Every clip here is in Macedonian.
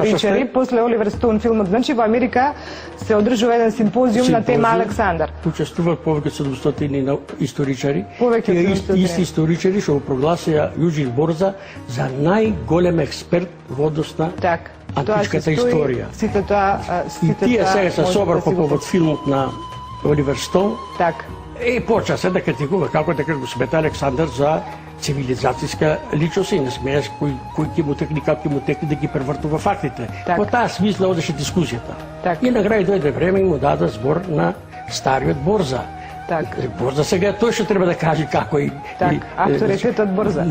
историчари, после Оливер Стоун филмот. Значи во Америка се одржува еден симпозиум на тема Александар. Учествуваат повеќе од 700 историчари. Тие исти историчари што го прогласија Јужин Борза за најголем експерт во однос на античката историја. И тие сега се собраа по повод филмот на Оливер Стоун. И почна се да критикува како дека го смета Александар за цивилизацијска личност и не смееш кој ќе му текни, како ќе му текни да ги превртува фактите. По таа смисла одеше дискусијата. И на крај дојде време и му даде збор на стариот Борза. Борза сега тој што треба да каже како и... авторитетот Борза.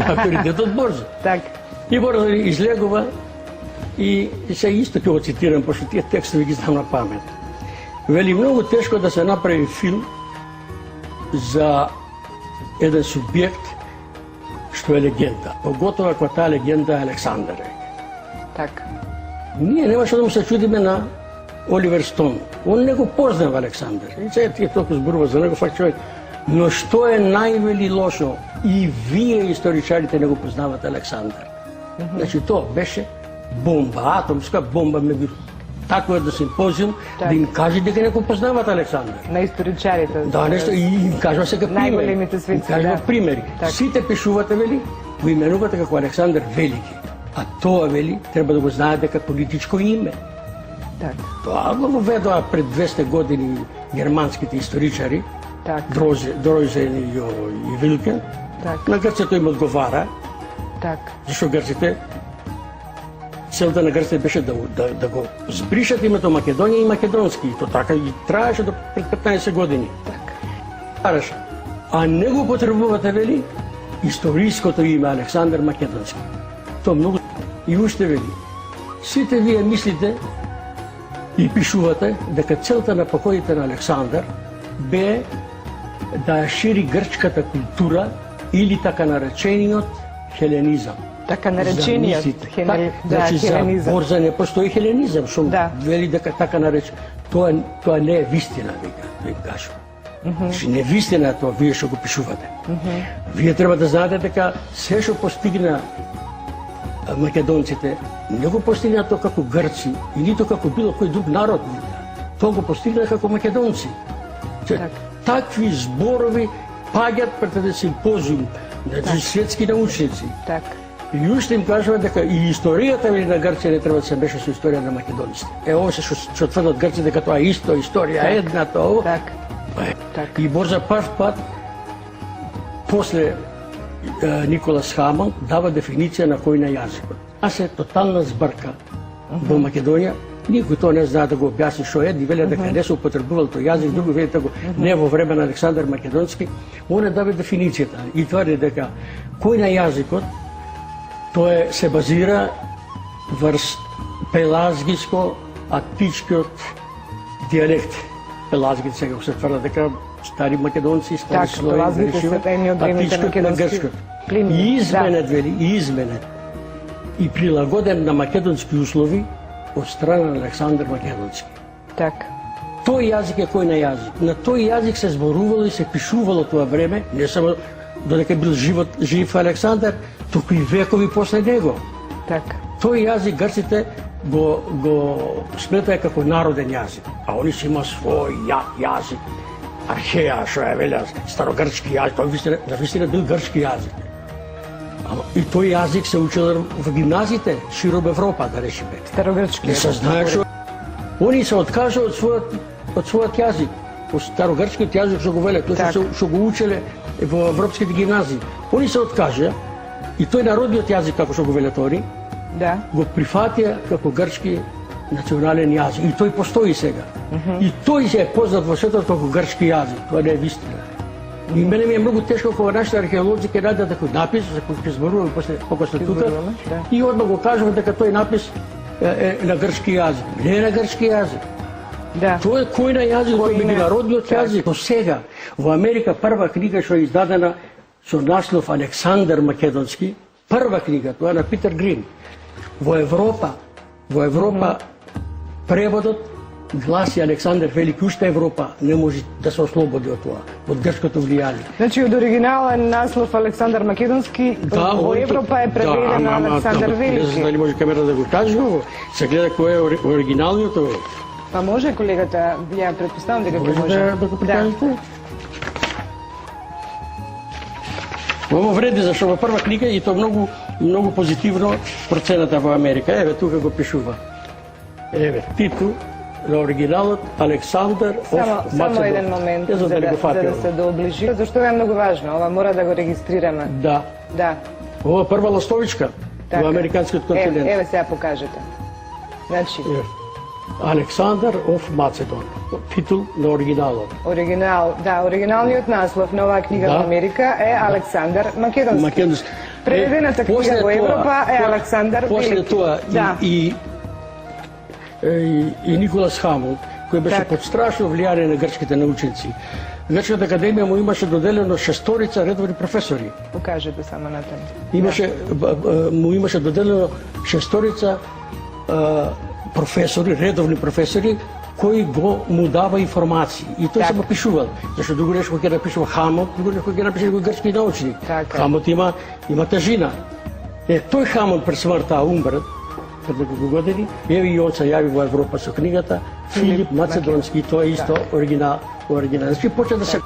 Авторитетот Борза. И Борза излегува и се исто ќе го цитирам, пошто тие текстови ги знам на памет. Вели, многу тешко да се направи филм за еден субјект што е легенда. Поготово ако таа легенда е Александар. Ние немаше да му се чудиме на Оливер Стоун. Он не го познава Александар. И сега тие толку зборува за него, факт човек. Но што е највели лошо? И вие историчарите не го познавате Александар. Значи тоа беше бомба, атомска бомба меѓу такво да симпозиум, да им каже дека не го познават Александар. На историчарите. Да, нешто, и им кажува сега примери. Најголемите светски, кажува примери. Сите пишувате, вели, го именувате како Александар Велики. А тоа, вели, треба да го знаете како политичко име. Тоа го воведоа пред 200 години германските историчари, Дройзен и Вилкен. На грците им одговара, зашто грците целта на Грција беше да го збришат името Македонија и македонски. И то така и траеше до пред 15 години. А не го потребувате, вели, историското име Александар Македонски. То многу... И уште, вели, сите вие мислите и пишувате дека целта на походите на Александар бе да ја шири грчката култура или така наречениот хеленизам. Така наречениот хеленизам. За Борза не постои хеленизам, што вели дека така наречен. Тоа не е вистина, дека тој им кажува. Значи не е вистина тоа, вие што го пишувате. Вие треба да знаете дека се што постигна македонците, не го постигна тоа како грци, и нито како било кој друг народ. Тоа го постигна како македонци. Такви зборови паѓат пред еден симпозиум на светски научници. И уште им кажува дека и историјата на Грција не треба да се меша со историја на македонците. Ово се што тврдат Грци дека тоа е исто историја, една тоа. И Борза прв пат после Николас Хамон дава дефиниција на кој на јазикот. А се тотална збрка во Македонија. Никој тоа не знае да го објасни што е, и веле дека не се употребувал тој јазик, друго веле дека не во време на Александар Македонски. Он дава дефиницијата и тврди дека кој на јазикот тоа се базира врз пелазгиско-атичкиот дијалект. Пелазгите сега се тврда дека стари македонци, стари слои, атичкиот на грчкиот. И изменет, вели, и изменет. И прилагоден на македонски услови од страна на Александар Македонски. Тој јазик е кој на јазик. На тој јазик се зборувало и се пишувало тоа време, не само додека бил жив Александар, туку и векови после него. Тој јазик грците го сметаја како народен јазик, а они си има свој јазик, археја, што е велја, старогрчки јазик, тој навистина бил грчки јазик. И тој јазик се учил во гимназиите, широм Европа, да речеме. Старогрчки. Не се знае што... Они се откажа од својот јазик, од старогрчкиот јазик што го веле, тоа што го учеле во европските гимназии. Они се откажа и тој народниот јазик, како што го велат они, го прифатија како грчки национален јазик. И тој постои сега. И тој се е познат во светот како грчки јазик. Тоа не е вистина. И мене ми е многу тешко кога нашите археолози ќе најдат такој напис, за кој ќе зборуваме покосно тука, и одма го кажува дека тој напис е на грчки јазик. Не е на грчки јазик. Тоа е кој на јазик, кој е народниот јазик. Но сега, во Америка прва книга што е издадена со наслов Александар Македонски, прва книга, тоа е на Питер Грин. Во Европа преводот гласи Александър Велики, уште Европа не може да се ослободи от това, от грчкото влияние. Значи од оригинален наслов Александар Македонски, во Европа е преведен на Александър Не Велики. знам дали може камера да го каже, ово. Се гледа кој е оригиналниот. Ово. Па може колегата, ја предпоставам дека ќе може. Да го прикажете? Ово вреди, зашто во прва книга и то многу позитивно процената во Америка. Еве тука го пишува. Еве титул на оригиналот Александър оф Македон. Само еден момент, за да се доближи. Зашто е многу важно, ова мора да го регистрираме. Да. Да. Ова е прва ластовичка во американскиот континент. Еве сега покажете. Значи, Александър оф Македон. Титул на оригиналот. Оригиналниот наслов на оваа книга во Америка е Александър Македонски. Преведената книга во Европа е Александър Велики. После тоа и Николас Хамон, кој беше под страшно влијание на грчките научници. Грчката академија му имаше доделено 6 редовни професори. Покажете само на тема. Имаше доделено 6 професори, редовни професори, кои му дава информации. И тој само пишувал. Зашто друго нешто ќе напишува Хамон, друго нешто ќе напише грчки научник. Хамон има тежина. Тој Хамон пред смртта умре пред неколку години. Еве и он се јави во Европа со книгата Филип Македонски, тоа е исто оригинал. Значи почна да се